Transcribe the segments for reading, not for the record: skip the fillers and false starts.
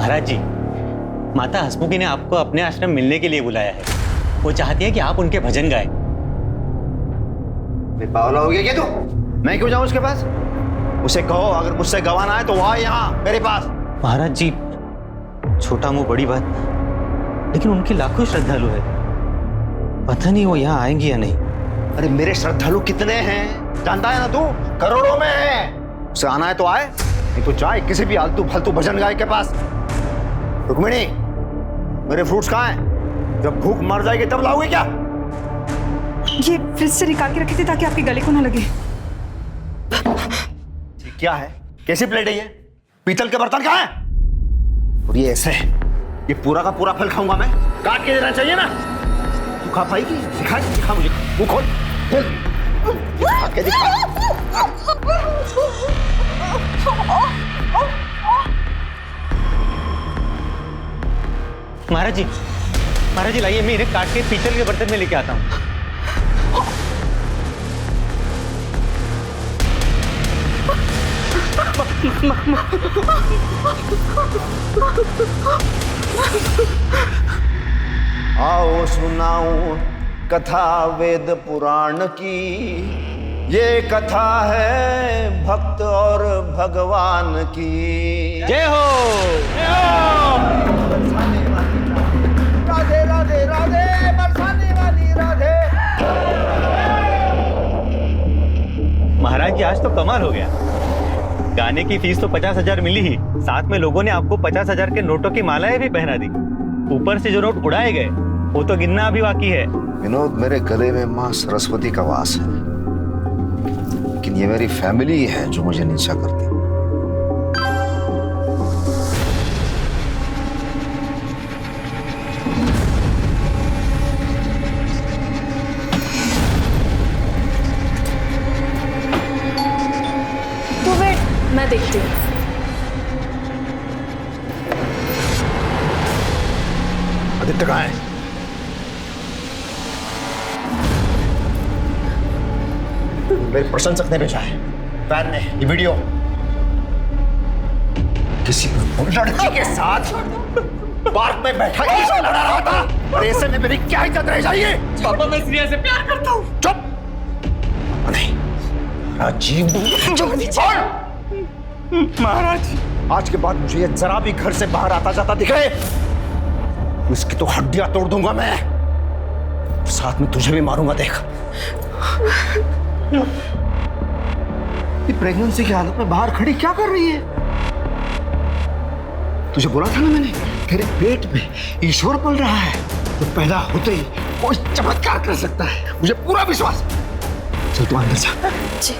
महाराज जी, माता हसमुखी ने आपको अपने आश्रम मिलने के लिए बुलाया है। वो चाहती है कि आप उनके भजन गाएं। पागल हो गया क्या तू? मैं क्यों जाऊं उसके पास? उसे कहो अगर मुझसे गवाना है तो वो आए यहाँ मेरे पास। महाराज जी, छोटा मुंह बड़ी बात, लेकिन उनके लाखों श्रद्धालु है, पता नहीं वो यहाँ आएंगी या नहीं। अरे मेरे श्रद्धालु कितने हैं जानता है ना तू? करोड़ों में है। उसे आना है तो आए, नहीं तो जाए किसी भी आलतू फालतू भजन गाय के पास। रुक्मिणी, मेरे फ्रूट्स कहाँ हैं? जब भूख मर जाएगी तब लाओगे क्या? ये फ्रिज से निकाल के रखे थे ताकि आपके गले को ना लगे। क्या है? कैसी प्लेट है ये? पीतल के बर्तन कहाँ हैं? और ये ऐसे, ये पूरा का पूरा फल खाऊंगा मैं? काट के देना चाहिए ना? तू खा पाएगी? दिखा मुझे, मुंह खोल, खोल, काट के दिखा। महाराज जी, लाइए, मैं इन्हें काट के पीतल के बर्तन में लेके आता हूँ। आओ सुनाऊं कथा वेद पुराण की, ये कथा है भक्त और भगवान की। जय हो। राधे राधे राधे, बरसाने वाली राधे। महाराज जी, आज तो कमाल हो गया। गाने की फीस तो 50,000 मिली ही, साथ में लोगों ने आपको 50,000 के नोटों की मालाएं भी पहना दी। ऊपर से जो नोट उड़ाए गए वो तो गिनना अभी बाकी है। विनोद, मेरे गले में माँ सरस्वती का वास है, लेकिन ये मेरी फैमिली है जो मुझे नीचा करती। तो वेट, मैं देखती हूँ। आदित्य कहाँ है? मेरे प्रशंसक ने भेजा है, फैन ने, ये वीडियो। किसी लड़की के साथ पार्क में बैठा किसी लड़ा रहा था, और ऐसे में मेरी क्या इज्जत रह जाएगी? पापा, मैं श्रेया से प्यार करता हूँ। चुप! नहीं, राजीव, महाराज, आज के बाद मुझे ये जरा भी घर से बाहर आता जाता दिखे, इसकी तो हड्डियां तोड़ दूंगा मैं, साथ में तुझे भी मारूंगा। देख, ये प्रेगनेंसी की हालत में बाहर खड़ी क्या कर रही है? तुझे बोला था ना मैंने, तेरे पेट में ईश्वर पल रहा है, तो पैदा होते ही कोई चमत्कार कर सकता है, मुझे पूरा विश्वास। चल तू अंदर जा। जी।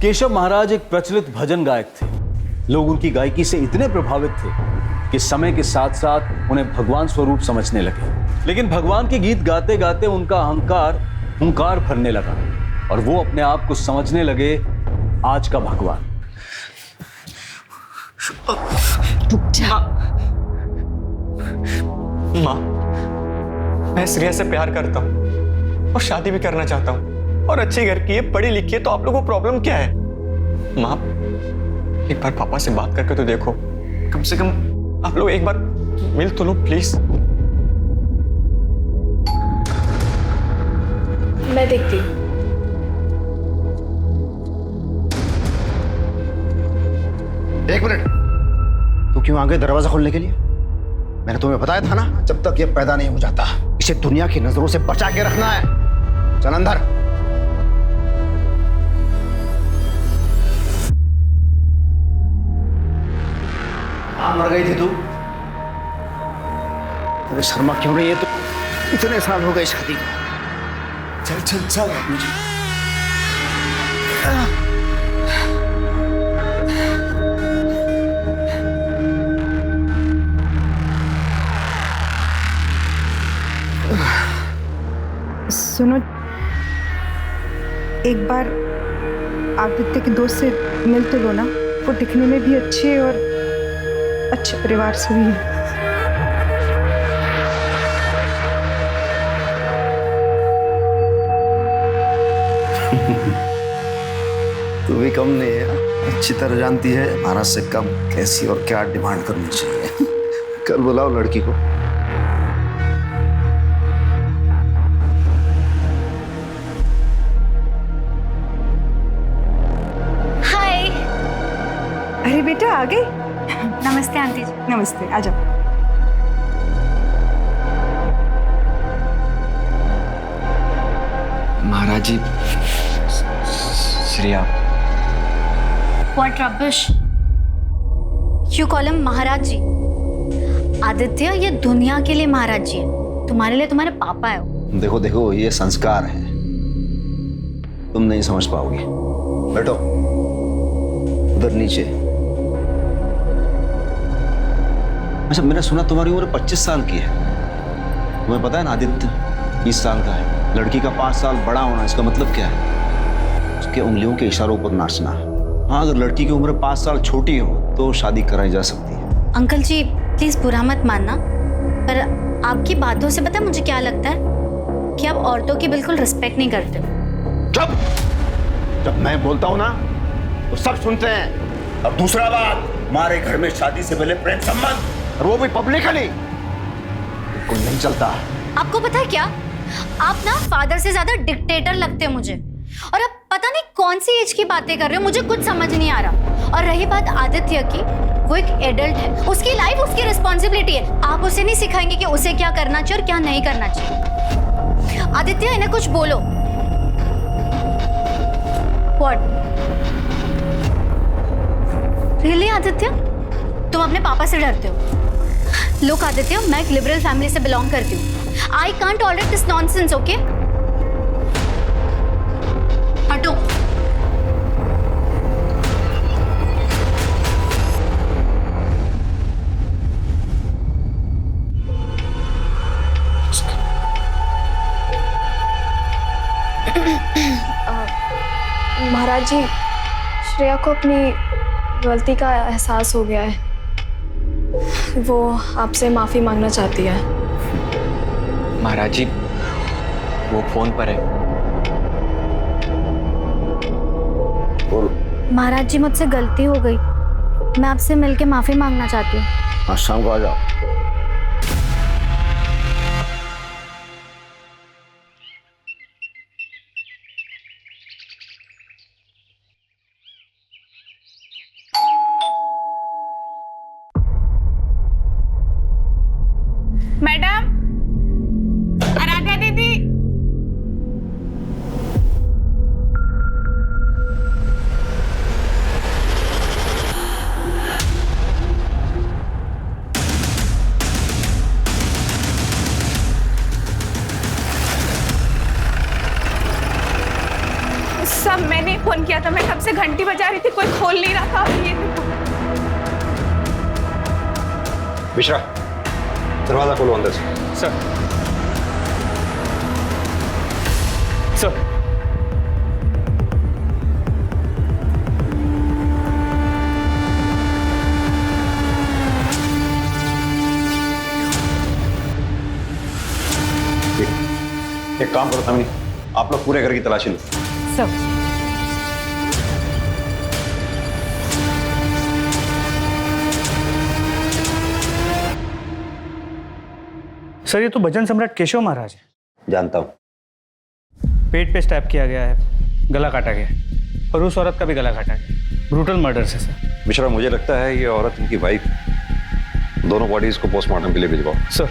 केशव महाराज एक प्रचलित भजन गायक थे। लोग उनकी गायकी से इतने प्रभावित थे कि समय के साथ साथ उन्हें भगवान स्वरूप समझने लगे। लेकिन भगवान के गीत गाते गाते उनका अहंकार हुंकार भरने लगा और वो अपने आप को समझने लगे आज का भगवान। माँ, मैं श्रेया से प्यार करता हूँ और शादी भी करना चाहता हूँ, और अच्छे घर की है, पढ़ी लिखी है, तो आप लोगों को प्रॉब्लम क्या है? माँ, एक बार पापा से बात करके तो देखो, कम से कम आप लोग एक बार मिल तो लो प्लीज। मैं देखती हूँ। एक मिनट, तू क्यों आ गई दरवाजा खोलने के लिए? मैंने तुम्हें बताया था ना, जब तक ये पैदा नहीं हो जाता इसे दुनिया की नजरों से बचा के रखना है। चल अंदर। मर गई थी तू? तेरे शर्मा क्यों नहीं है तू? इतने साल हो गए शादी को। चल चल चल मुझे। सुनो, एक बार आदित्य के दोस्त से मिल तो लो ना, वो दिखने में भी अच्छे और अच्छे परिवार से भी है। तू भी कम नहीं है, अच्छी तरह जानती है महाराज से कब कैसी और क्या डिमांड करनी चाहिए। कल बुलाओ लड़की को। हाय। अरे बेटा आ गई। नमस्ते आंटी जी। नमस्ते, आ जाओ। महाराज जी, Shreya. What rubbish? You call him महाराज जी। आदित्य ये दुनिया के लिए महाराज जी है, तुम्हारे लिए तुम्हारे पापा है वो। देखो देखो, ये संस्कार है, तुम नहीं समझ पाओगी। बैठो उधर नीचे। अच्छा, मैंने सुना तुम्हारी उम्र 25 साल की है। तुम्हें पता है ना, आदित्य 20 साल का है। लड़की का 5 साल बड़ा होना, इसका मतलब क्या है? उसके उंगलियों के इशारों पर नाचना। हाँ, अगर लड़की की उम्र 5 साल छोटी हो तो शादी कराई जा सकती है। अंकल जी प्लीज बुरा मत मानना, पर आपकी बातों से पता है मुझे क्या लगता है कि आप औरतों की बिल्कुल रिस्पेक्ट नहीं करते हो। चुप! जब मैं बोलता हूँ ना तो सब सुनते हैं। अब दूसरा बात, हमारे घर में शादी से पहले प्रेम संबंध, और वो भी पब्लिकली, बिल्कुल नहीं चलता। आपको पता है क्या, आप ना फादर से ज्यादा डिक्टेटर लगते हो मुझे, और अब पता नहीं कौन सी एज की बातें कर रहे हो, मुझे कुछ समझ नहीं आ रहा। और रही बात आदित्य की, वो एक एडल्ट है, उसकी लाइफ उसकी रिस्पॉन्सिबिलिटी है। आप उसे नहीं सिखाएंगे कि उसे क्या करना चाहिए और क्या नहीं करना चाहिए। आदित्य, इन्हें कुछ बोलो। What? Really आदित्य, तुम अपने पापा से डरते हो? Look आदित्य, मैं एक लिबरल फैमिली से बिलोंग करती हूँ। I can't tolerate this nonsense, okay? हटो। महाराज जी, श्रेया को अपनी गलती का एहसास हो गया है। वो आपसे माफी मांगना चाहती है। महाराज जी, वो फोन पर है। महाराज जी, मुझसे गलती हो गई, मैं आपसे मिलके माफी मांगना चाहती हूँ। आज शाम को आ जाओ। मैडम, आराध्या दीदी। सब मैंने फोन किया था, मैं कब से घंटी बजा रही थी, कोई खोल नहीं रहा था। ये देखो। मिश्रा, दरवाजा खोलो अंदर से। सर। सर। एक काम करो तमनी, आप लोग पूरे घर की तलाशी लो। सर, ये तो भजन सम्राट केशव महाराज है। जानता हूं। पेट पे स्टैब किया गया है, गला काटा गया है, और उस औरत का भी गला काटा गया। ब्रूटल मर्डर से सर। मिश्रा, मुझे लगता है ये औरत इनकी वाइफ, दोनों बॉडीज को पोस्टमार्टम के लिए भिजवाओ। सर।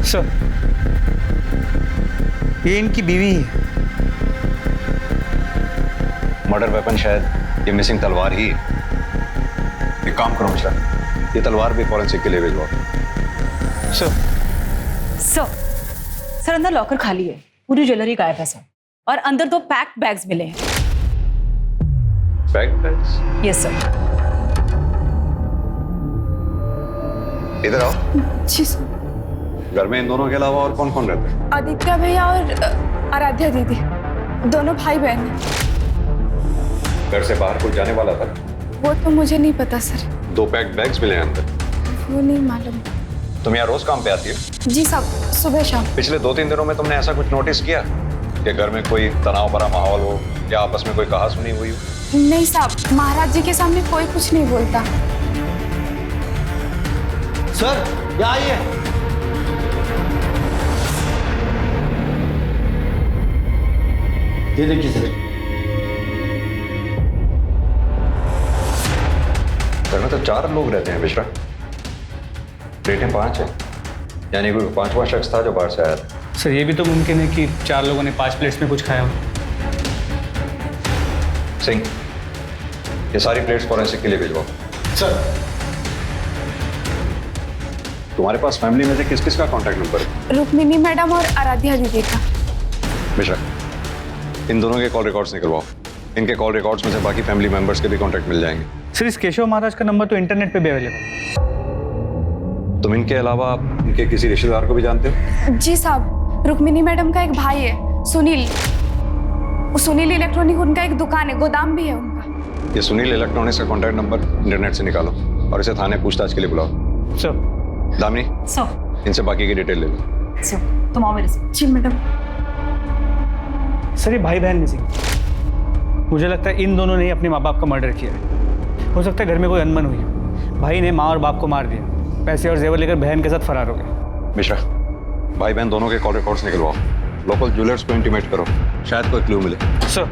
सर, ये इनकी बीवी है। मर्डर वेपन शायद ये मिसिंग तलवार ही है। एक काम करो मिश्रा, ये तलवार भी फॉरेंसिक के लिए भिजवाओ। सर अंदर लॉकर खाली है, पूरी ज्वेलरी गायब है सर, और अंदर 2 पैक्ड बैग्स मिले हैं। बैग्स? Yes sir. इधर आओ। जी सर। घर में इन दोनों के अलावा और कौन कौन रहते हैं? आदित्य भैया और आराध्या दीदी, दोनों भाई बहन हैं। घर से बाहर कोई जाने वाला था? वो तो मुझे नहीं पता सर, 2 पैक्ड बैग्स मिले हैं अंदर। वो नहीं मालूम। तुम यहाँ रोज काम पे आती हो? जी साहब, सुबह शाम। पिछले 2-3 दिनों में तुमने ऐसा कुछ नोटिस किया कि घर में कोई तनाव भरा माहौल हो या आपस में कोई कहा सुनी हुई हो? नहीं साहब, महाराज जी के सामने कोई कुछ नहीं बोलता। सर यहाँ आइए। ये देखिए सर। घर में तो 4 लोग रहते हैं मिश्रा, प्लेटें 5 हैं, यानी कोई 5वां शख्स था जो बाहर से आया था। सर ये भी तो मुमकिन है कि 4 लोगों ने 5 प्लेट्स में कुछ खाया हो। सिंह, ये सारी प्लेट्स फॉरेंसिक के लिए भिजवाओ। सर तुम्हारे पास फैमिली में से किस किस का कॉन्टैक्ट नंबर है? रुक्मिनी मैडम और आराध्या दीदी का। मिश्रा, इन दोनों के कॉल रिकॉर्ड्स निकलवाओ। इनके कॉल रिकॉर्ड्स में से बाकी फैमिली मेंबर्स के भी कॉन्टैक्ट मिल जाएंगे। सर इस केशव महाराज का नंबर तो इंटरनेट पे भी अवेलेबल है। तुम इनके अलावा इनके किसी रिश्तेदार को भी जानते हो? जी साहब, रुक्मिनी मैडम का एक भाई है सुनील। सुनील इलेक्ट्रॉनिक उनका एक दुकान है, गोदाम भी है उनका। ये सुनील इलेक्ट्रॉनिक्स का कॉन्टैक्ट नंबर इंटरनेट से निकालो और इसे थाने पूछताछ के लिए बुलाओ। सर दामिनी, सर इनसे बाकी की डिटेल ले लो। सर तुम आओ मेरे साथ। जी मैडम। सर ये भाई बहन मिसिंग, मुझे लगता है इन दोनों ने ही अपने माँ बाप का मर्डर किया है। हो सकता है घर में कोई अनबन हुई, भाई ने माँ और बाप को मार दिया, पैसे और जेवर लेकर बहन के साथ फरार हो गए। मिश्रा, भाई बहन दोनों के कॉल रिकॉर्ड्स निकलवाओ। लोकल ज्वेलर्स को इंटीमेट करो, शायद कोई क्लू मिले। सर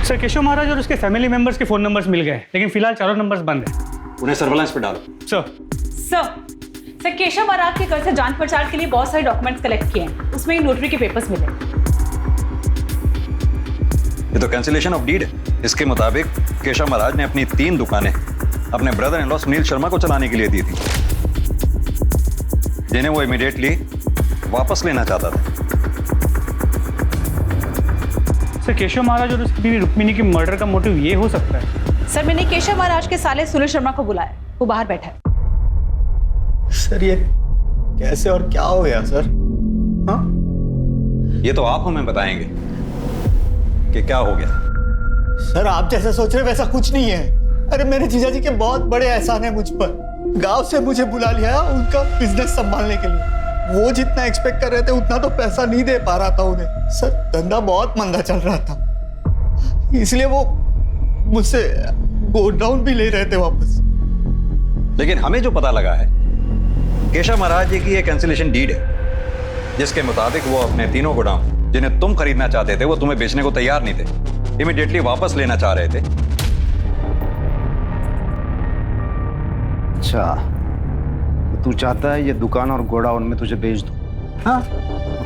सर केशव महाराज और उसके फैमिली मेंबर्स के फोन नंबर्स मिल गए, लेकिन फिलहाल 4 नंबर्स बंद हैं। उन्हें सर्वेलेंस पे डालो। सर सर केशव महाराज के घर से जांच पड़ताल के लिए बहुत सारे डॉक्यूमेंट्स कलेक्ट किए हैं, उसमें एक नोटरी के पेपर्स मिले। ये तो कैंसिलेशन ऑफ डीड है। इसके मुताबिक केशव महाराज ने अपनी 3 दुकानें अपने brother in law Sunil Sharma को चलाने के लिए दी थी, जिन्हें वो इमीडिएटली वापस लेना चाहता था। सर केशव महाराज और उसकी बीवी रुक्मिणी की मर्डर का मोटिव ये हो सकता है। सर मैंने केशव महाराज के साले सुनील शर्मा को बुलाया, वो बाहर बैठा है। सर ये कैसे और क्या हो गया सर? हाँ, ये तो आप हमें बताएंगे कि क्या हो गया। सर आप जैसा सोच रहे वैसा कुछ नहीं है। अरे मेरे जीजा जी के बहुत बड़े एहसान है मुझ पर। गांव से मुझे बुला लिया उनका बिजनेस संभालने के लिए। वो जितना एक्सपेक्ट कर रहे थे उतना तो पैसा नहीं दे पा रहा था उन्हें। सर धंधा बहुत मंदा चल रहा था, इसलिए वो मुझसे गोडाउन भी ले रहे थे वापस। लेकिन हमें जो पता लगा है, केशव महाराज जी की ये कैंसिलेशन डीड है, जिसके मुताबिक वो अपने 3 गोडाउन जिन्हें तुम खरीदना चाहते थे वो तुम्हें बेचने को तैयार नहीं थे, इमीडिएटली वापस लेना चाह रहे थे। अच्छा, तो तू चाहता है ये दुकान और गोडाउन में तुझे बेच दूं? हाँ,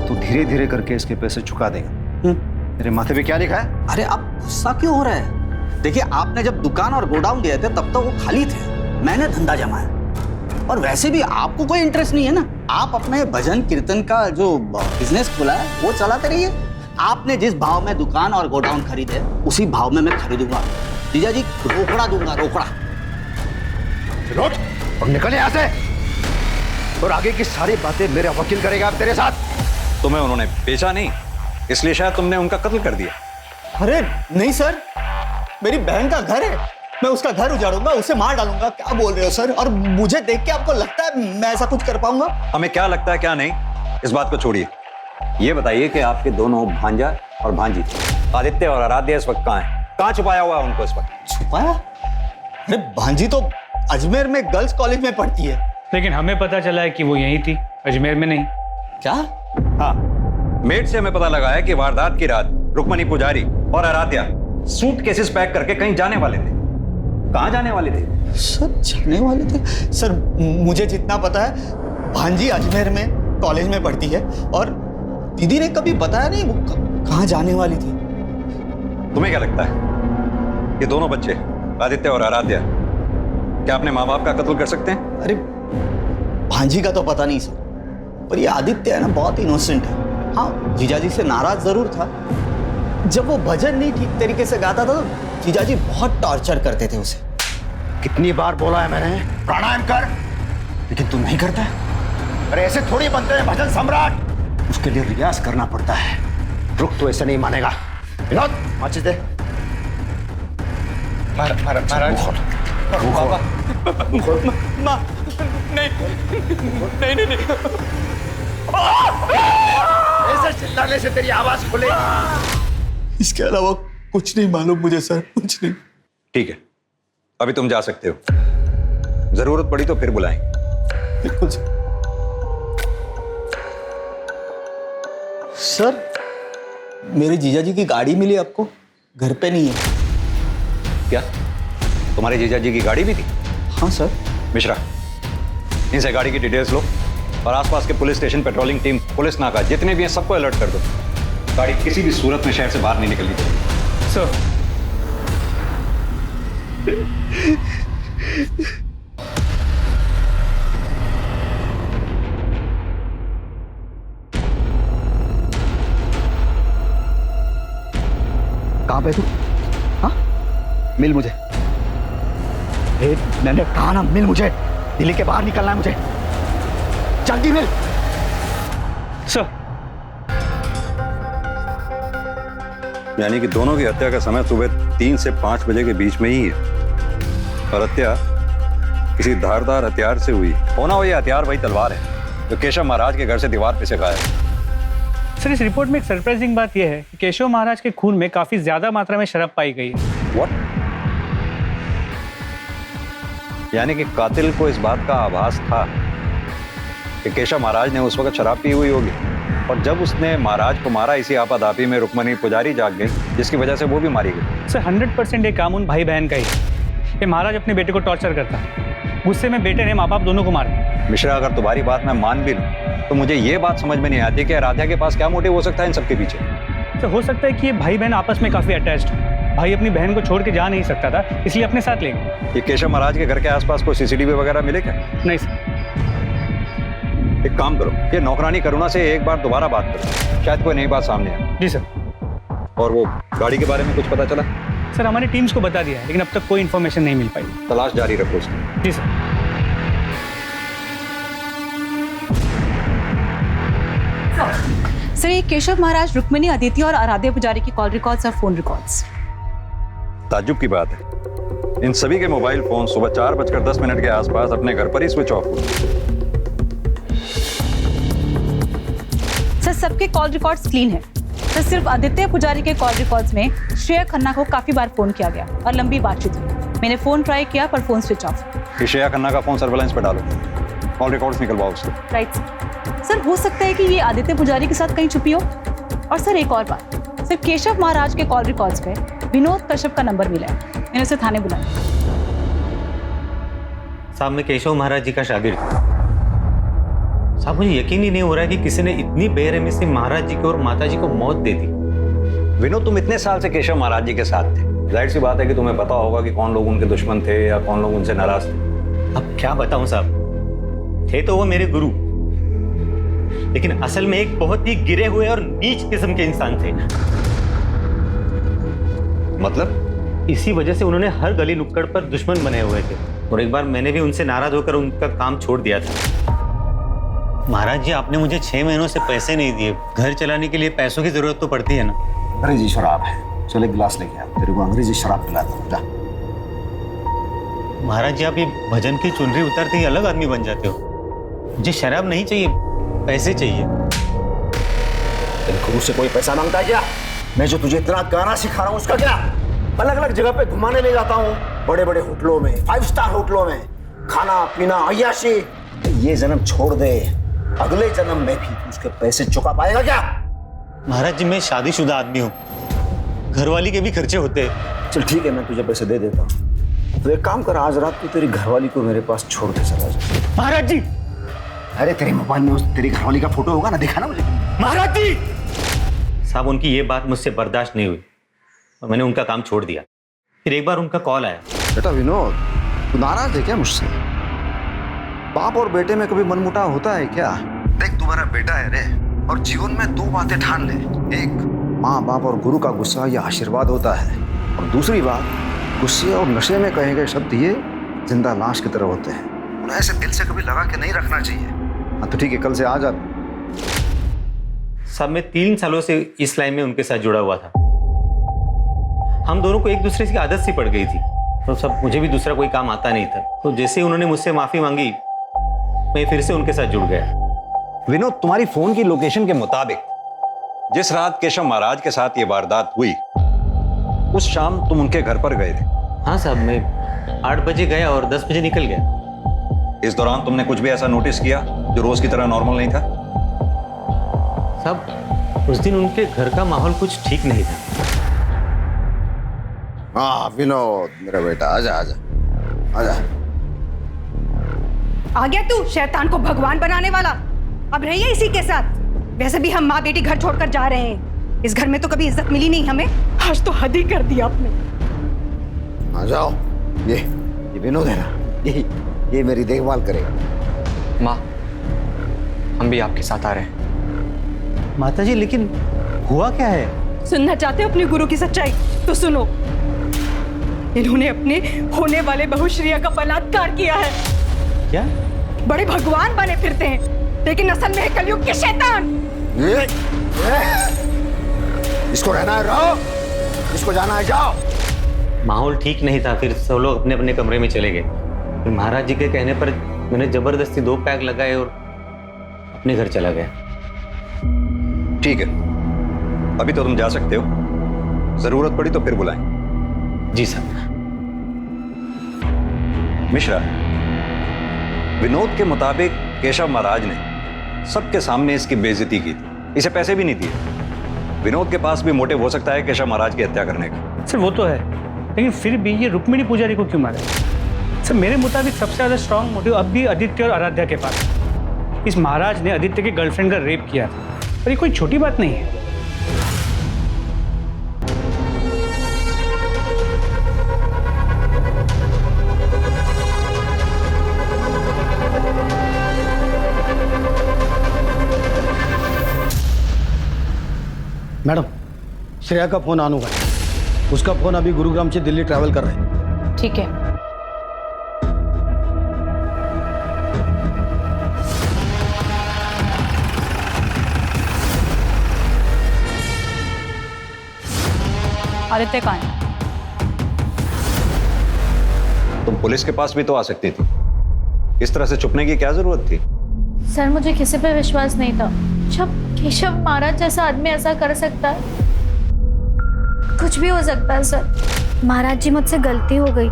तू धीरे धीरे करके इसके पैसे चुका देगा। तेरे माथे पे क्या लिखा है? अरे आप गुस्सा क्यों हो रहे हैं? देखिए आपने जब दुकान और गोडाउन दिए थे तब तो वो खाली थे, मैंने धंधा जमाया। और वैसे भी आपको कोई इंटरेस्ट नहीं है ना, आप अपने भजन कीर्तन का जो बिजनेस खोला है वो चलाते रहिए। आपने जिस भाव में दुकान और गोडाउन खरीदे उसी भाव में मैं खरीदूंगा। जीजा जी रोकड़ा दूंगा, रोकड़ा। रोक और निकल यहाँ से, और आगे की सारी बातें मेरे वकील करेगा अब तेरे साथ। तुम्हें उन्होंने बेचा नहीं, इसलिए शायद तुमने उनका कत्ल कर दिया। अरे नहीं सर, मेरी बहन का घर है, मैं उसका घर उजाड़ूंगा, उसे मार डालूंगा। क्या बोल रहे हो सर? और मुझे देख के आपको लगता है मैं ऐसा कुछ कर पाऊंगा? हमें क्या लगता है क्या नहीं, इस बात को छोड़िए। ये बताइए कि आपके दोनों भांजा और भांजी आदित्य और आराध्या इस वक्त कहाँ हैं? कहाँ छुपाया हुआ है उनको इस वक्त? छुपाया? अरे भांजी तो अजमेर में गर्ल्स कॉलेज में पढ़ती है। लेकिन हमें पता चला है कि वो यहीं थी, अजमेर में नहीं। क्या? हाँ, मेट से हमें पता लगा है कि वारदात की रात रुक्मणी पुजारी और आराध्या सूटकेसेस पैक करके कहीं जाने वाले थे। कहाँ जाने वाले थे? सर जाने वाले थे? सर मुझे जितना पता है भांजी अजमेर में कॉलेज में पढ़ती है, और दीदी ने कभी बताया नहीं वो कहाँ जाने वाली थी। तुम्हें क्या लगता है ये दोनों बच्चे आदित्य और आराध्या क्या अपने माँ बाप का कत्ल कर सकते हैं? अरे भांजी का तो पता नहीं सर, पर ये आदित्य है ना, बहुत इनोसेंट है। हाँ, जीजाजी से नाराज जरूर था। जब वो भजन नहीं ठीक तरीके से गाता था तो जीजाजी बहुत टॉर्चर करते थे उसे। कितनी बार बोला है मैंने प्राणायाम कर, लेकिन तू नहीं करता। अरे ऐसे थोड़ी बनते हैं भजन सम्राट, उसके लिए रियाज करना पड़ता है। रुक, तो ऐसे नहीं मानेगा। विनोद, माचिस दे। महाराज नहीं ऐसे चिल्लाने से तेरी आवाज खुलेगी। इसके अलावा कुछ नहीं मालूम मुझे सर, कुछ नहीं। ठीक है, अभी तुम जा सकते हो। जरूरत पड़ी तो फिर बुलाएंगे। बिल्कुल सर। मेरे जीजाजी की गाड़ी मिली आपको? घर पे नहीं है क्या तुम्हारे जीजाजी की गाड़ी भी थी? हाँ सर। मिश्रा, इनसे गाड़ी की डिटेल्स लो और आसपास के police station, patrolling team, police नाका जितने भी हैं सबको अलर्ट कर दो। गाड़ी किसी भी सूरत में शहर से बाहर नहीं निकलनी चाहिए। सर, कहां पे तू? हाँ, मिल मुझे। मैंने कहा ना, मिल मुझे। दिल्ली के बाहर निकलना है मुझे, जल्दी मिल। सर, यानी कि दोनों की हत्या का समय सुबह 3 से 5 बजे के बीच में ही है और हत्या किसी धारदार हथियार से हुई। होना वो ये हथियार वही तलवार है जो केशव महाराज के घर से दीवार पे से गायब है। सर, इस रिपोर्ट में एक सरप्राइजिंग बात यह है कि केशव महाराज के खून में काफी ज्यादा मात्रा में शराब पाई गई है। What? यानी कि कातिल को इस बात का आभास था कि केशव महाराज ने उस वक्त शराब पी हुई होगी और जब उसने महाराज को मारा, इसी आपाधापी में रुक्मणी पुजारी जाग गई, जिसकी वजह से वो भी मारी गई। सर, 100% ये काम उन भाई बहन का ही है। ये महाराज अपने बेटे को टॉर्चर करता है, गुस्से में बेटे ने माँ बाप दोनों को मारा। मिश्रा, अगर तुम्हारी बात मैं मान भी लूं तो मुझे ये बात समझ में नहीं आती कि राधा के पास क्या मोटिव हो सकता है इन सबके पीछे। तो हो सकता है कि ये भाई बहन आपस में काफी अटैच्ड हो। भाई अपनी बहन को छोड़ के जा नहीं सकता था, इसलिए अपने साथ ले गए। ये केशव महाराज के घर के आसपास कोई सीसीटीवी वगैरह मिले क्या? नहीं सर। एक काम करो, ये नौकरानी करुणा से एक बार दोबारा बात करो, शायद कोई नई बात सामने आए। जी सर। और वो गाड़ी के बारे में कुछ पता चला? सर, हमारी टीम्स को बता दिया है, लेकिन अब तक कोई इन्फॉर्मेशन नहीं मिल पाई। तलाश जारी रखो उसकी। जी सर। सर, ये केशव महाराज, रुक्मिणी, आदित्य और आराध्य पुजारी की कॉल रिकॉर्ड्स और फोन रिकॉर्ड्स। ताज्जुब की बात है, इन सभी के मोबाइल फोन सुबह 4:10 के आसपास अपने घर पर ही स्विच ऑफ हुए। सर, सबके कॉल रिकॉर्ड्स क्लीन है। सर, सिर्फ आदित्य पुजारी के कॉल रिकॉर्ड्स में श्रेया खन्ना को काफी बार फोन किया गया और लंबी बातचीत हुई। मैंने फोन ट्राई किया पर phone switch off. Shreya Khanna का फोन सर्वेलेंस पे डालो, कॉल रिकॉर्ड्स निकलवाओ उसके। Right sir. हो सकता है कि ये आदित्य पुजारी के साथ कहीं छुपी हो। और सर, एक और बात, सर, केशव महाराज के कॉल रिकॉर्ड्स पे विनोद कश्यप का नंबर मिला है। मैंने उसे थाने बुलाया। साहब, मैं केशव महाराज जी का शागिर्द हूं। साहब, मुझे यकीन ही नहीं हो रहा है कि किसी ने इतनी बेरहमी से महाराज जी को और माता जी को मौत दे दी। विनोद, तुम इतने साल से केशव महाराज जी के साथ थे, जाहिर सी बात है कि तुम्हें पता होगा कि कौन लोग उनके दुश्मन थे या कौन लोग उनसे नाराज थे। अब क्या बताऊं साहब, थे तो वो मेरे गुरु, लेकिन असल में एक बहुत ही गिरे हुए और नीच किस्म के इंसान थे। मतलब? इसी वजह से उन्होंने हर गली नुक्कड़ पर दुश्मन बने हुए थे और एक बार मैंने भी उनसे नाराज होकर उनका काम छोड़ दिया था। महाराज जी, आपने मुझे 6 महीनों से पैसे नहीं दिए। घर चलाने के लिए पैसों की जरूरत तो पड़ती है ना। अंग्रेजी शराब है, चल एक गिलास लेके आ, तेरे को अंग्रेजी शराब पिलाता हूं, जा। महाराज जी, आप ये भजन की चुनरी उतारते ही अलग आदमी बन जाते हो। मुझे शराब नहीं चाहिए, पैसे चाहिए। तेरे गुरु से कोई पैसा मांगता है क्या? मैं जो तुझे इतना गाना सिखा रहा हूँ उसका क्या? अलग अलग जगह पे घुमाने ले जाता हूँ, बड़े बड़े होटलों में, 5 स्टार होटलों में, खाना पीना अय्याशी। ये जन्म छोड़ दे, अगले जन्म में भी उसके पैसे चुका पाएगा क्या? महाराज जी, मैं शादीशुदा आदमी हूँ, घरवाली के भी खर्चे होते हैं। चल ठीक है, मैं तुझे पैसे दे देता हूँ। तो एक काम कर, आज रात को तेरी घरवाली को मेरे पास छोड़ दे चला जा। महाराज जी! अरे तेरे मोबाइल में उस तेरी घरवाली का फोटो होगा ना, दिखा ना मुझे। महाराज जी! साहब, उनकी ये बात मुझसे बर्दाश्त नहीं हुई और मैंने उनका काम छोड़ दिया। फिर एक बार उनका कॉल आया। बेटा विनोद, तू नाराज है क्या मुझसे? बाप और बेटे में कभी मनमुटाव होता है क्या? देख तू मेरा बेटा है रे, और जीवन में दो बातें ठान ले। एक, माँ बाप और गुरु का गुस्सा ये आशीर्वाद होता है, और दूसरी बात, गुस्से और नशे में कहे गए शब्द ये जिंदा लाश की तरह होते हैं, उन्हें ऐसे दिल से कभी लगा के नहीं रखना चाहिए। हाँ तो ठीक है, कल से आ जा। साहब मैं 3 सालों से इस लाइन में उनके साथ जुड़ा हुआ था। हम दोनों को एक दूसरे की आदत सी पड़ गई थी, तो सब मुझे भी दूसरा कोई काम आता नहीं था। तो जैसे ही उन्होंने मुझसे माफी मांगी, मैं फिर से उनके साथ जुड़ गया। विनोद, तुम्हारी फोन की लोकेशन के मुताबिक जिस रात केशव महाराज के साथ ये वारदात हुई, उस शाम तुम उनके घर पर गए थे। हाँ साहब, मैं 8 बजे गया और 10 बजे निकल गया। इस दौरान तुमने कुछ भी ऐसा नोटिस किया जो रोज की तरह नॉर्मल नहीं था? साहब उस दिन उनके घर का माहौल कुछ ठीक नहीं था। हाँ विनोद मेरा बेटा, आजा आजा आजा। आ गया तू शैतान को भगवान बनाने वाला। अब रहिए इसी के साथ। वैसे भी हम माँ बेटी घर छोड़कर जा रहे हैं। इस घर में तो कभी इज्जत मिली नहीं हमें, आज तो हद ही कर दिया आपने। आ जाओ। ये विनोद है ना, ये मेरी देखभाल करेगा। माँ, हम भी आपके साथ आ रहे हैं। माताजी लेकिन हुआ क्या है? सुनना चाहते हो अपने गुरु की सच्चाई? तो सुनो। इन्होंने अपने होने वाले बहू श्रेया का बलात्कार किया है। क्या? बड़े भगवान बने फिरते हैं, लेकिन असल में है कलयुग के शैतान। इसको रहना है रहो, इसको जाना है जाओ। माहौल ठीक नहीं था, फिर सब लोग अपने अपने कमरे में चले गए। फिर महाराज जी के कहने पर मैंने जबरदस्ती 2 पैक लगाए और अपने घर चला गया। ठीक है, अभी तो तुम जा सकते हो, जरूरत पड़ी तो फिर बुलाएं। जी साहब। मिश्रा, विनोद के मुताबिक केशव महाराज ने सबके सामने इसकी बेइज्जती की थी, इसे पैसे भी नहीं दिए। विनोद के पास भी मोटिव हो सकता है केशव महाराज की हत्या करने का। सर वो तो है, लेकिन फिर भी ये रुक्मिणी पुजारी को क्यों मारा? सर मेरे मुताबिक सबसे ज्यादा स्ट्रांग मोटिव अब भी आदित्य और आराध्या के पास है। इस महाराज ने आदित्य के गर्लफ्रेंड का रेप किया था, और ये कोई छोटी बात नहीं है। मैडम, श्रेया का फोन ऑन हुआ है। उसका फोन अभी गुरुग्राम से दिल्ली ट्रैवल कर रहा है। ठीक है। आदित्य कहाँ है? तुम पुलिस के पास भी तो आ सकती थी, इस तरह से छुपने की क्या जरूरत थी? सर मुझे किसी पे विश्वास नहीं था। जब केशव महाराज जैसा आदमी ऐसा कर सकता है, कुछ भी हो सकता है सर। महाराज जी मुझसे गलती हो गई,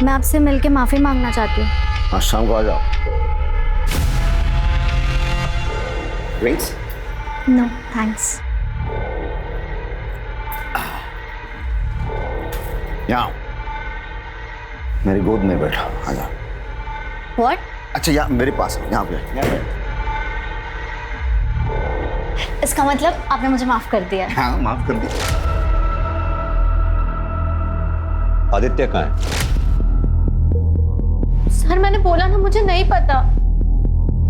मैं आपसे मिलके माफी मांगना चाहती हूँ। हाँ शाम को आ जाओ। ड्रिंक्स? No thanks. यहाँ मेरी गोद में बैठा, आ जा। व्हाट? अच्छा यहाँ मेरे पास, यहाँ पे। इसका मतलब आपने मुझे माफ कर दिया? हाँ माफ कर दिया। आदित्य कहाँ है? सर मैंने बोला ना, मुझे नहीं पता।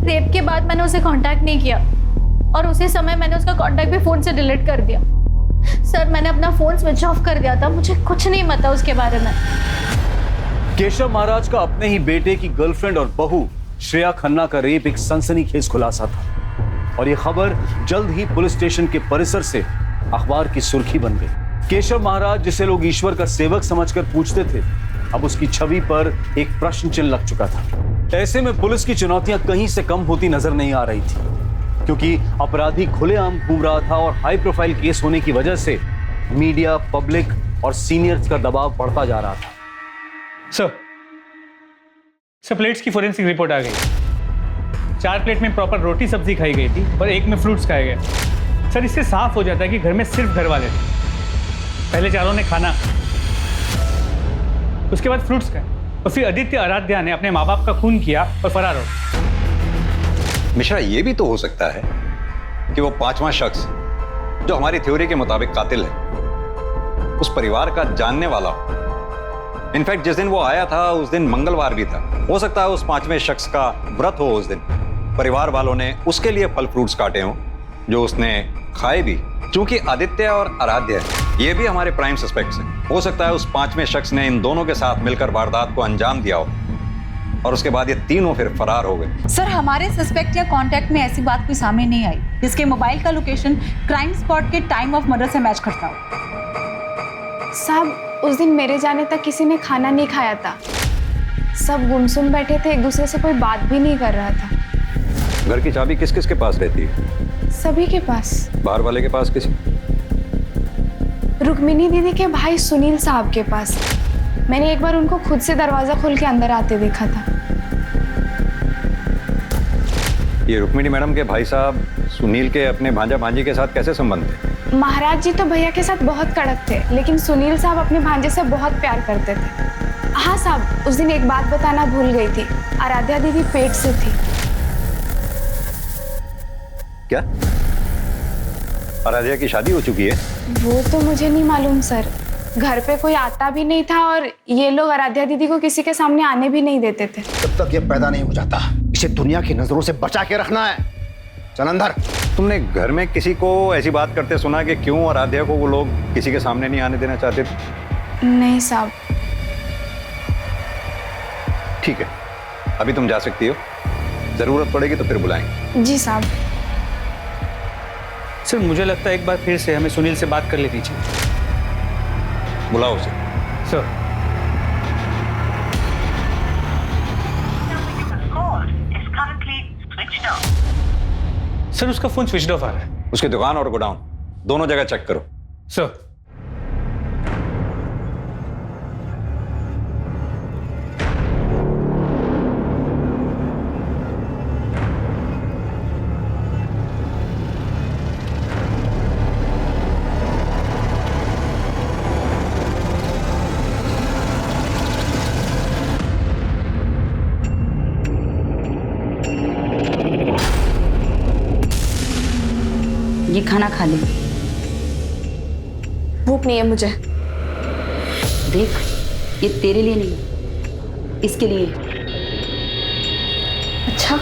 रेप के बाद मैंने उसे कांटेक्ट नहीं किया, और उसी समय मैंने उसका कांटेक्ट भी फोन से डिलीट कर दिया। सर मैंने अपना फोन स्विच ऑफ कर दिया था, मुझे कुछ नहीं पता उसके बारे में। केशव महाराज का अपने ही बेटे की गर्लफ्रेंड और बहू श्रेया खन्ना का रेप एक सनसनीखेज खुलासा था, और यह खबर जल्द ही पुलिस स्टेशन के परिसर से अखबार की सुर्खी बन गई। केशव महाराज, जिसे लोग ईश्वर का सेवक समझकर पूजते थे, अब उसकी छवि पर एक प्रश्न चिन्ह लग चुका था। ऐसे में पुलिस की चुनौतियां कहीं से कम होती नजर नहीं आ रही थी, क्योंकि अपराधी खुलेआम घूम रहा था और हाई प्रोफाइल केस होने की वजह से मीडिया, पब्लिक और सीनियर्स का दबाव बढ़ता जा रहा था। सर प्लेट्स की फोरेंसिक रिपोर्ट आ गई। 4 प्लेट में प्रॉपर रोटी सब्जी खाई गई थी और 1 में फ्रूट्स खाए गए। सर इससे साफ हो जाता है कि घर में सिर्फ घर वाले थे। पहले चारों ने खाना, उसके बाद फ्रूट्स खाए, और फिर आदित्य आराध्या ने अपने माँ बाप का खून किया और फरार हो। मिश्रा, ये भी तो हो सकता है कि वो 5वां शख्स जो हमारी थ्योरी के मुताबिक कातिल है, उस परिवार का जानने वाला हो। इनफैक्ट जिस दिन वो आया था उस दिन मंगलवार भी था। हो सकता है उस 5वें शख्स का व्रत हो उस दिन, परिवार वालों ने उसके लिए फल फ्रूट्स काटे हों जो उसने खाए भी। क्योंकि आदित्य और आराध्य ये भी हमारे प्राइम सस्पेक्ट्स हैं। हो सकता है उस पांचवें शख्स ने इन दोनों के साथ मिलकर वारदात को अंजाम दिया हो और उसके बाद ये तीनों फिर फरार हो गए। सर, हमारे सस्पेक्ट या कांटेक्ट में ऐसी बात कोई सामने नहीं आई जिसके मोबाइल का लोकेशन क्राइम स्पॉट के टाइम ऑफ मर्डर से मैच करता हो। साहब, उस दिन मेरे जाने तक किसी ने खाना नहीं खाया था। सब गुमसुम बैठे थे, एक दूसरे से कोई बात भी नहीं कर रहा था। घर की चाबी किस किस के पास रहती है? सभी के पास। बाहर वाले के पास किसी? रुक्मिनी दीदी के भाई सुनील साहब के पास। मैंने एक बार उनको खुद से दरवाजा खोल के अंदर आते देखा था। ये रुक्मिणी मैडम के भाई साहब सुनील के अपने भांजा भांजी के साथ कैसे संबंध थे? महाराज जी तो भैया के साथ बहुत कड़क थे, लेकिन सुनील साहब अपने भांजे से बहुत प्यार करते थे। हाँ साहब, उस दिन एक बात बताना भूल गई थी। आराध्या दीदी पेट से थी। क्या आराध्या की शादी हो चुकी है? वो तो मुझे नहीं मालूम सर। घर पे कोई आता भी नहीं था और ये लोग आराध्या दीदी को किसी के सामने आने भी नहीं देते थे। जब तक ये पैदा नहीं हो जाता, इसे दुनिया की नजरों से बचा के रखना है। चल अंदर। तुमने घर में किसी को ऐसी बात करते सुना कि क्यों आराध्या को वो लोग किसी के सामने नहीं आने देना चाहते थे? नहीं साहब। ठीक है, अभी तुम जा सकती हो। जरूरत पड़ेगी तो फिर बुलाएंगे। जी साहब। सर, मुझे लगता है एक बार फिर से हमें सुनील से बात कर लेनी चाहिए। बुलाओ उसे। सर, सर उसका फोन स्विच ऑफ आ रहा है। उसकी दुकान और गोडाउन दोनों जगह चेक करो। सर। ये खाना खा ले। भूख नहीं है मुझे। देख, ये तेरे लिए नहीं, इसके लिए। अच्छा।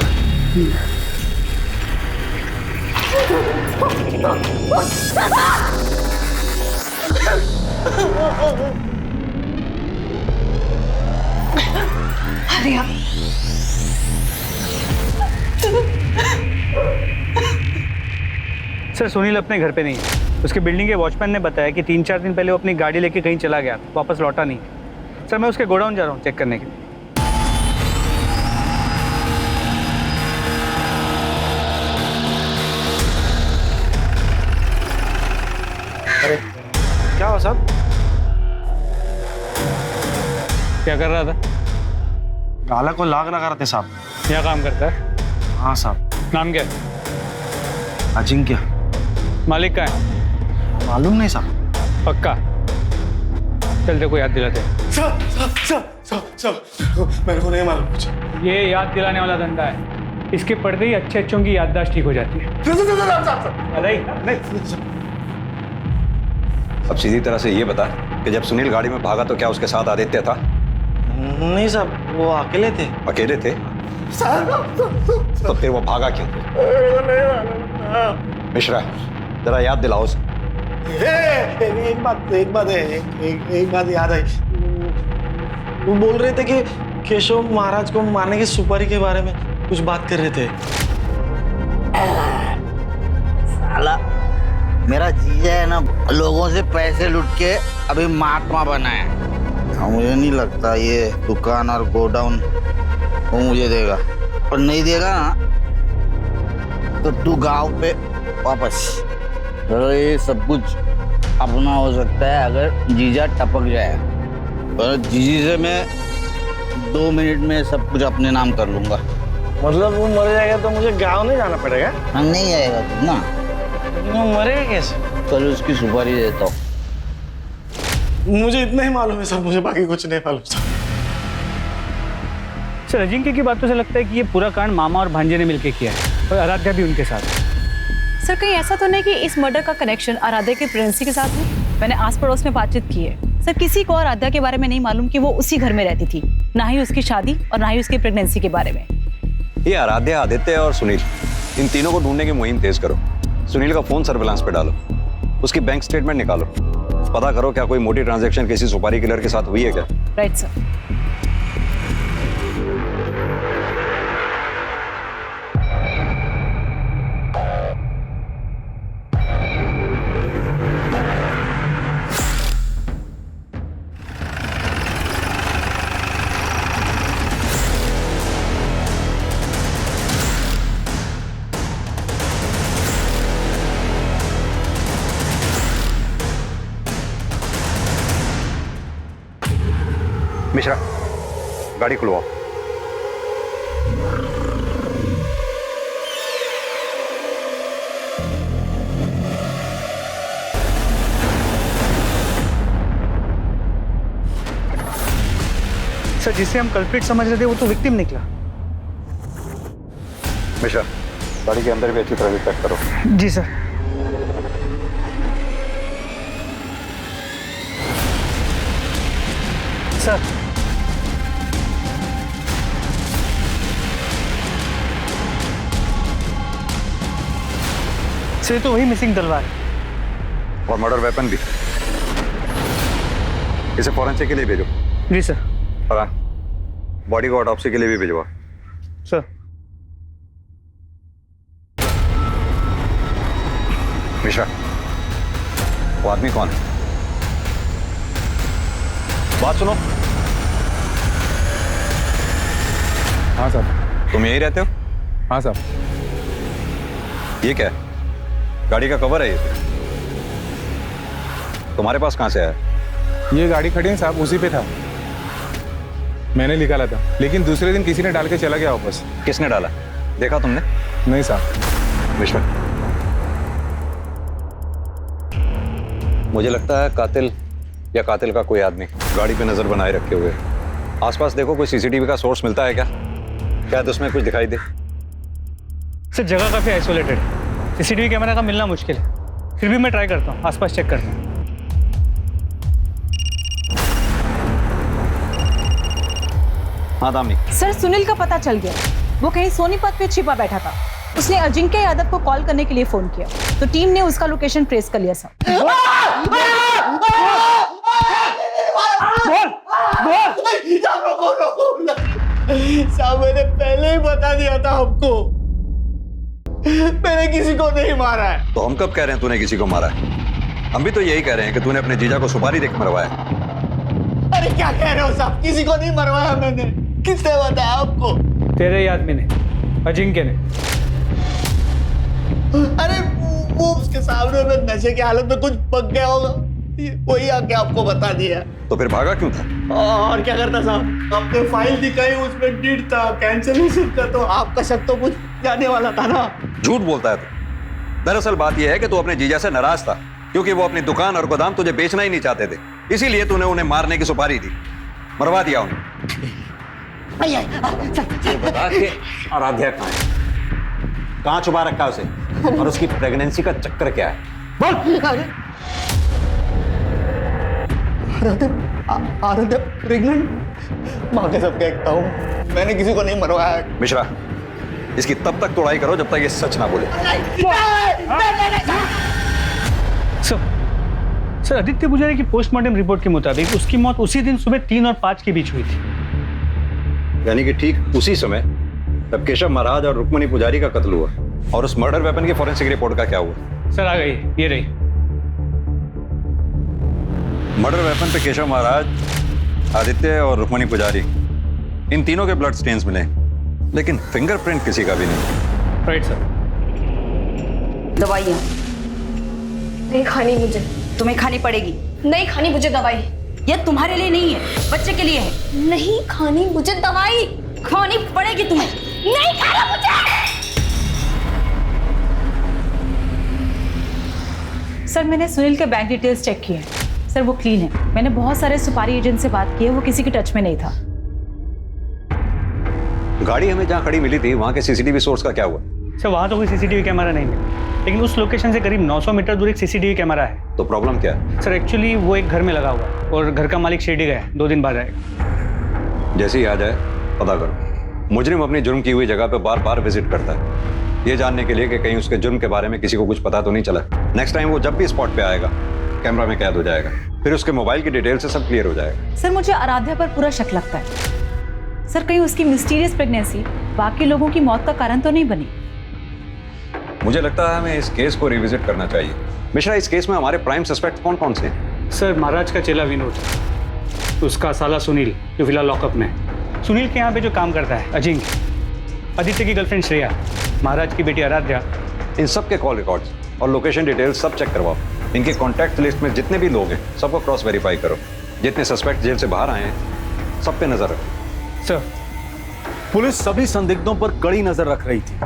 अरे आप सर, सुनील अपने घर पे नहीं है। उसके बिल्डिंग के वॉचमैन ने बताया कि 3-4 दिन पहले वो अपनी गाड़ी लेके कहीं चला गया, वापस लौटा नहीं। सर, मैं उसके गोडाउन जा रहा हूँ चेक करने के लिए। अरे क्या हुआ साहब? क्या कर रहा था? गाला को लाग लगा रहे थे साहब। यहाँ काम करता है? हाँ साहब। नाम क्या है? अजिंक्य। मालिक का है? मालूम नहीं साहब। पक्का? चल देखो याद दिलाते हैं। मेरे को नहीं मालूम कुछ। ये याद दिलाने वाला धंधा है। इसके पढ़ते ही अच्छे अच्छों की याददाश्त ठीक हो जाती है। अब सीधी तरह से ये बता कि जब सुनील गाड़ी में भागा तो क्या उसके साथ आदित्य था? नहीं साहब, वो अकेले थे। अकेले थे? तो फिर वो भागा क्यों? मिश्रा, जरा याद दिलाओ उसे। एक बात याद आई। वो बोल रहे थे कि केशव महाराज को मारने की सुपारी के बारे में कुछ बात कर रहे थे। साला मेरा जीजा है ना, लोगों से पैसे लूट के अभी महात्मा बना है। मुझे नहीं लगता ये दुकान और गोडाउन वो मुझे देगा, और नहीं देगा ना तो तू गांव पे वापस। तो ये सब कुछ अपना हो सकता है अगर जीजा टपक जाए, और जीजी से मैं 2 मिनट में सब कुछ अपने नाम कर लूंगा। मतलब वो मर जाएगा तो मुझे गांव नहीं जाना पड़ेगा? हाँ, नहीं जाएगा तू ना। वो मरेगा कैसे? कल उसकी सुपारी देता हूँ। मुझे इतना ही मालूम है सब, मुझे बाकी कुछ नहीं मालूम। सर, अजिंक्य की बातों से लगता है कि ये पूरा कांड मामा और भांजे ने मिलकर किया है, और आराध्या भी उनके साथ। सर, कहीं ऐसा तो नहीं कि इस मर्डर का कनेक्शन आराध्या के प्रेगनेंसी के साथ है? मैंने आस पड़ोस में बातचीत की है सर, किसी को आराध्या के बारे में नहीं मालूम कि वो उसी घर में रहती थी, ना ही उसकी शादी और ना ही उसकी प्रेगनेंसी के बारे में। ये आराध्या, आदित्य और सुनील, इन तीनों को ढूंढने की मुहिम तेज करो। सुनील का फोन सर्विलांस पे डालो, उसकी बैंक स्टेटमेंट निकालो, पता करो क्या कोई मोटी ट्रांजैक्शन किसी सुपारी किलर के साथ हुई है क्या। Right sir. मिश्रा, गाड़ी खुलवाओ। सर, जिसे हम कल्प्रिट समझ रहे थे वो तो विक्टिम निकला। मिश्रा, गाड़ी के अंदर भी अच्छी तरह से चेक करो। जी सर। सर, सर तो वही मिसिंग तलवार है। और मर्डर वेपन भी। इसे फॉरेंसिक के लिए भेजो। जी सर। हाँ, बॉडी को ऑटोप्सी के लिए भी भिजवा। सर। मिश्रा, वो आदमी कौन है? बात सुनो। हाँ साहब। तुम यहीं रहते हो? हाँ साहब। ये क्या है? गाड़ी का कवर है ये? तुम्हारे पास कहां से आया? ये गाड़ी खड़ी है साहब, उसी पे था। मैंने निकाला था, लेकिन दूसरे दिन किसी ने डाल के चला गया वापस। किसने डाला? देखा तुमने? नहीं साहब। मिश्रा, मुझे लगता है कातिल या कातिल का कोई आदमी गाड़ी पे नजर बनाए रखे हुए। आसपास देखो, कोई सीसीटीवी का सोर्स मिलता है क्या? शायद उसमें कुछ दिखाई दे। सर, जगह काफी आइसोलेटेड है, सीसीटीवी कैमरा का मिलना मुश्किल है। फिर भी मैं ट्राई करता हूँ, आसपास चेक करता हूँ। हाँ दामिनी। सर, सुनील का पता चल गया। वो कहीं सोनीपत पे छिपा बैठा था। उसने अजिंक्य यादव को कॉल करने के लिए फोन किया, तो टीम ने उसका लोकेशन ट्रेस कर लिया। सर, साहब मैंने पहले ही बता दिया था आपको, मैंने किसी को नहीं मारा है। तो हम कब कह रहे हैं तूने किसी को मारा है? हम भी तो यही कह रहे हैं कि तूने अपने जीजा को सुपारी देकर मरवाया। अरे क्या कह रहे हो साहब, किसी को नहीं मरवाया मैंने। किसने बताया आपको? तेरे ही आदमी ने, अजिंक्य ने। अरे वो उसके सामने में नशे की हालत में कुछ पक गया होगा, वही आके आपको बता दिया। तो फिर भागा क्यों था? और क्या करता साहब, आपने फाइल दिखाई, उसमें डेट था, कैंसिलेशन था, तो आपका शक तो कुछ जाने वाला था ना। झूठ बोलता है तू। दरअसल बात यह है कि तू अपने जीजा से नाराज था, क्योंकि वो अपनी दुकान और गोदाम तुझे बेचना ही नहीं चाहते थे। इसीलिए तूने उन्हें मारने की सुपारी दी, मरवा दिया उन्हें। बता के आराध्या कहाँ है? कहाँ छुपा रखा है उसे? और उसकी प्रेगनेंसी का चक्कर क्या है? बोल। आराध्या प्रेग्नेंट? माँ के सब कहता हूँ, मैंने किसी को नहीं मरवाया। मिश्रा, इसकी तब तक तोड़ाई करो जब तक ये सच ना बोले। सर, आदित्य पुजारी की पोस्टमार्टम रिपोर्ट के मुताबिक उसकी मौत उसी दिन सुबह 3 और 5 के बीच हुई थी। यानी कि ठीक उसी समय तब केशव महाराज और रुक्मणी पुजारी का कत्ल हुआ। और उस मर्डर वेपन की फॉरेंसिक रिपोर्ट का क्या हुआ? सर, आ गई, ये रही। मर्डर वेपन पे केशव महाराज, आदित्य और रुक्मणी पुजारी, इन तीनों के ब्लड स्टेन्स मिले, लेकिन फिंगरप्रिंट किसी का भी नहीं। Right sir. दवाइयाँ नहीं खानी मुझे। तुम्हें खानी पड़ेगी। नहीं खानी मुझे दवाई। ये तुम्हारे लिए नहीं है, बच्चे के लिए है। नहीं खानी मुझे दवाई। खानी पड़ेगी तुम्हें। नहीं खाना मुझे। सर, मैंने सुनील के बैंक डिटेल्स चेक किए हैं। सर, वो क्लीन है। मैंने बहुत सारे सुपारी एजेंट से बात की है, वो किसी के टच में नहीं था। गाड़ी हमें जहां खड़ी मिली थी वहां के सीसीटीवी सोर्स का क्या हुआ? सर, वहां तो कोई सीसीटीवी कैमरा नहीं मिला, लेकिन उस लोकेशन से करीब 900 मीटर दूर एक सीसीटीवी कैमरा है। तो प्रॉब्लम क्या है? सर, एक्चुअली वो एक घर में लगा हुआ है और घर का मालिक शिरडी गया है, 2 दिन बाद आएगा। जैसे ही आ जाए पता करो, मुजरिम अपनी जुर्म की हुई जगह पे बार बार विजिट करता है, ये जानने के लिए कि कहीं उसके जुर्म के बारे में किसी को कुछ पता तो नहीं चला। नेक्स्ट टाइम वो जब भी स्पॉट पे आएगा कैमरा में कैद हो जाएगा, फिर उसके मोबाइल की डिटेल से सब क्लियर हो जाएगा। सर मुझे आराध्या पर पूरा शक लगता है। सर कहीं उसकी मिस्टीरियस प्रेगनेंसी बाकी लोगों की मौत का कारण तो नहीं बनी? मुझे लगता है हमें इस केस को रिविजिट करना चाहिए। मिश्रा, इस केस में हमारे प्राइम सस्पेक्ट कौन कौन से हैं? सर महाराज का चेला विनोद, उसका साला सुनील जो फिलहाल लॉकअप में है, सुनील के यहाँ पे जो काम करता है अजिंक्य, आदित्य की गर्लफ्रेंड श्रेया, महाराज की बेटी आराध्या। इन सब के कॉल रिकॉर्ड्स और लोकेशन डिटेल्स सब चेक करवाओ। इनके कॉन्टैक्ट लिस्ट में जितने भी लोग हैं सबको क्रॉस वेरीफाई करो। जितने सस्पेक्ट जेल से बाहर आए हैं सब पे नजर रखो। सर पुलिस सभी संदिग्धों पर कड़ी नजर रख रही थी,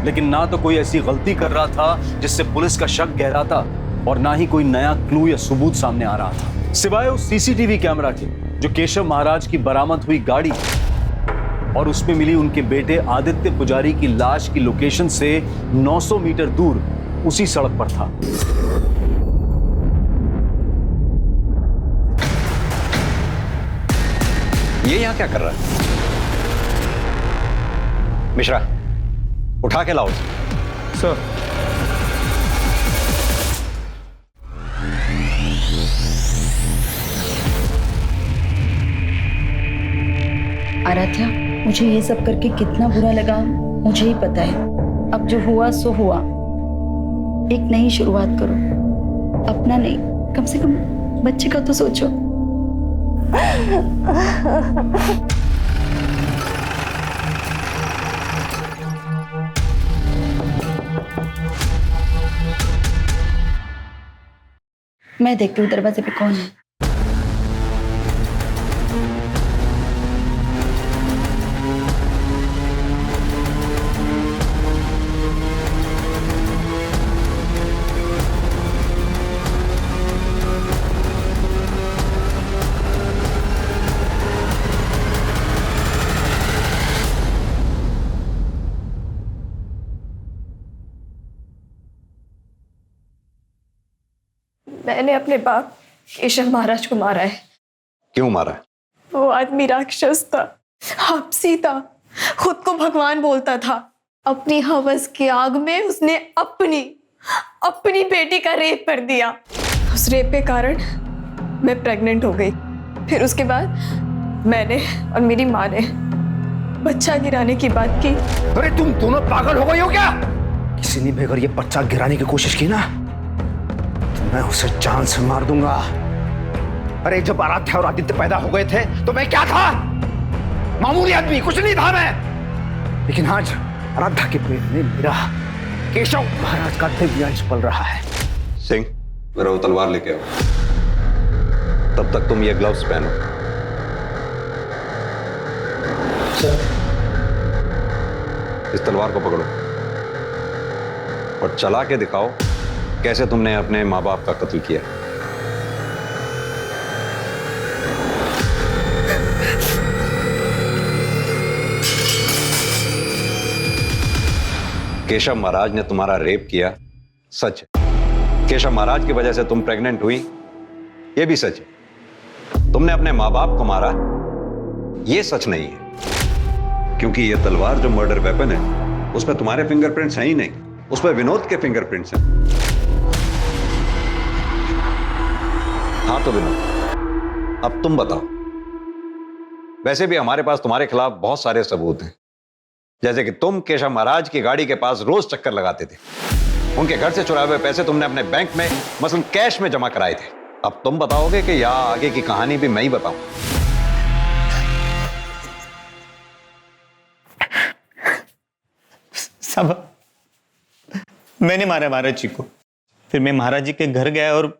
लेकिन ना तो कोई ऐसी गलती कर रहा था जिससे पुलिस का शक गहराता और ना ही कोई नया क्लू या सबूत सामने आ रहा था, सिवाय उस सीसीटीवी कैमरा के जो केशव महाराज की बरामद हुई गाड़ी और उसमें मिली उनके बेटे आदित्य पुजारी की लाश की लोकेशन से 900 मीटर दूर उसी सड़क पर था। ये यहां क्या कर रहा है? मिश्रा, उठा के लाओ। सर आराध्या, मुझे ये सब करके कितना बुरा लगा मुझे ही पता है। अब जो हुआ सो हुआ। एक नई शुरुआत करो, अपना नहीं, कम से कम बच्चे का तो सोचो। मैं देखती हूँ दरवाजे पे कौन है। मैंने अपने बाप केशव महाराज को मारा है। क्यों मारा है? वो आदमी राक्षस था, आपसी था, खुद को भगवान बोलता था। अपनी हवस की आग में उसने अपनी बेटी का रेप कर दिया। उस रेप के कारण मैं प्रेग्नेंट हो गई। फिर उसके बाद मैंने और मेरी माँ ने बच्चा गिराने की बात की। अरे तुम दोनों पागल हो गई हो क्या? किसी ने भी अगर ये बच्चा गिराने की कोशिश की ना तो मैं उसे जान से मार दूंगा। अरे जब आराध्या और आदित्य पैदा हो गए थे तो मैं क्या था? मामूली आदमी, कुछ नहीं था मैं। लेकिन आज आराध्या के पेट में मेरा केशव महाराज का दिव्य अंश पल रहा है। सिंह, मेरा वो तलवार लेके आओ। तब तक तुम ये ग्लव्स पहनो। इस तलवार को पकड़ो और चला के दिखाओ कैसे तुमने अपने माँ बाप का कत्ल किया। केशव महाराज ने तुम्हारा रेप किया, सच है। केशव महाराज की वजह से तुम प्रेग्नेंट हुई, यह भी सच है। तुमने अपने माँ बाप को मारा, यह सच नहीं है। क्योंकि यह तलवार जो मर्डर वेपन है उस पर तुम्हारे फिंगरप्रिंट्स हैं ही नहीं, उस पर विनोद के फिंगरप्रिंट्स हैं। हाँ तो विनोद, अब तुम बताओ। वैसे भी हमारे पास तुम्हारे खिलाफ बहुत सारे सबूत हैं, जैसे कि तुम केशव महाराज की गाड़ी के पास रोज चक्कर लगाते थे। उनके घर से चुराए हुए पैसे तुमने अपने बैंक में मसलन कैश में जमा कराए थे। अब तुम बताओगे कि या आगे की कहानी भी मैं ही बताऊं? सब मैंने मारा महाराज जी को। फिर मैं महाराज जी के घर गया और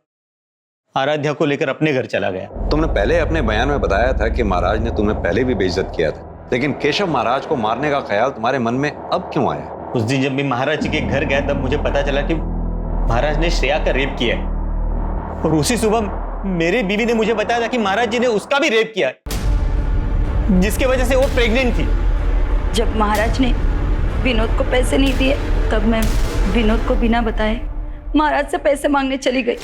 आराध्या को लेकर अपने घर चला गया। तुमने पहले अपने बयान में बताया था कि महाराज ने तुम्हें पहले भी बेइज्जत किया था, लेकिन केशव महाराज को मारने का ख्याल तुम्हारे मन में अब क्यों आया? उस दिन जब मैं महाराज जी के घर गया तब मुझे पता चला कि महाराज ने श्रेया का रेप किया है। और उसी सुबह मेरी बीवी ने मुझे बताया था कि महाराज जी ने उसका भी रेप किया है, जिसकी वजह से वो प्रेग्नेंट थी। जब महाराज ने विनोद को पैसे नहीं दिए तब मैं विनोद को बिना बताए महाराज से पैसे मांगने चली गई।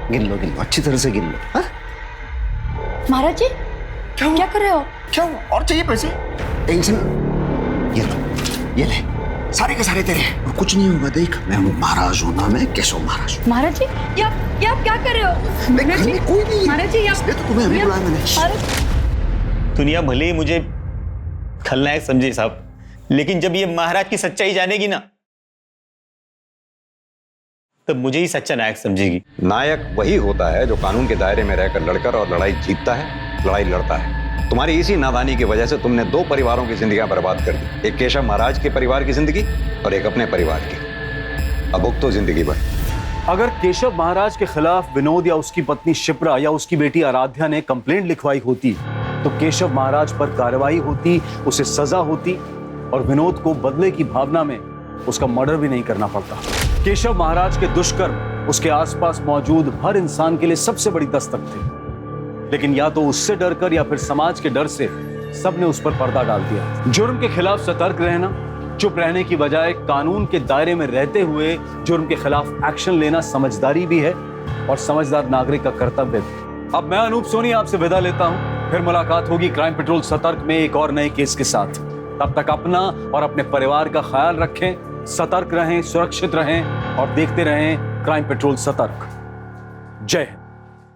गिन लो अच्छी तरह से गिन लो। हाँ? महाराज जी क्या कर रहे हो? क्यों और चाहिए पैसे? टेंशन, ये ले सारे के सारे तेरे हैं। और कुछ नहीं होगा, देख मैं हूँ महाराज हूँ ना, मैं केशव महाराज हूँ। महाराज जी ये आप क्या कर रहे हो? देख, घर में कोई नहीं है। महाराज जी इसलिए तो तुम्हें अभी बुलाया मैंने। दुनिया भले ही मुझे खलनायक समझे साहब, लेकिन जब ये महाराज की सच्चाई जानेगी ना, तब मुझे ही सच्चा नायक समझेगी। नायक वही होता है जो कानून के दायरे में रहकर लड़कर और लड़ाई जीतता है, लड़ाई लड़ता है। तुम्हारी इसी नादानी की वजह से तुमने 2 परिवारों की जिंदगियां बर्बाद कर दी, एक केशव महाराज के परिवार की जिंदगी और एक अपने परिवार की। अब भुगतो जिंदगी भर। अगर केशव महाराज के खिलाफ विनोद या उसकी पत्नी शिप्रा या उसकी बेटी आराध्या ने कंप्लेंट लिखवाई होती तो केशव महाराज पर कार्रवाई होती, उसे सजा होती और विनोद को बदले की भावना में उसका मर्डर भी नहीं करना पड़ता। केशव महाराज के दुष्कर्म उसके आसपास मौजूद हर इंसान के लिए सबसे बड़ी दस्तक थे, लेकिन या तो उससे डरकर या फिर समाज के डर से सबने उस पर पर्दा डाल दिया। जुर्म के खिलाफ सतर्क रहना, चुप रहने की बजाय कानून के दायरे में रहते हुए जुर्म के खिलाफ एक्शन लेना समझदारी भी है और समझदार नागरिक का कर्तव्य भी। अब मैं अनूप सोनी आपसे विदा लेता हूं, फिर मुलाकात होगी क्राइम पेट्रोल सतर्क में एक और नए केस के साथ। तब तक अपना और अपने परिवार का ख्याल रखें, सतर्क रहें, सुरक्षित रहें और देखते रहें क्राइम पेट्रोल सतर्क। जय हिंद।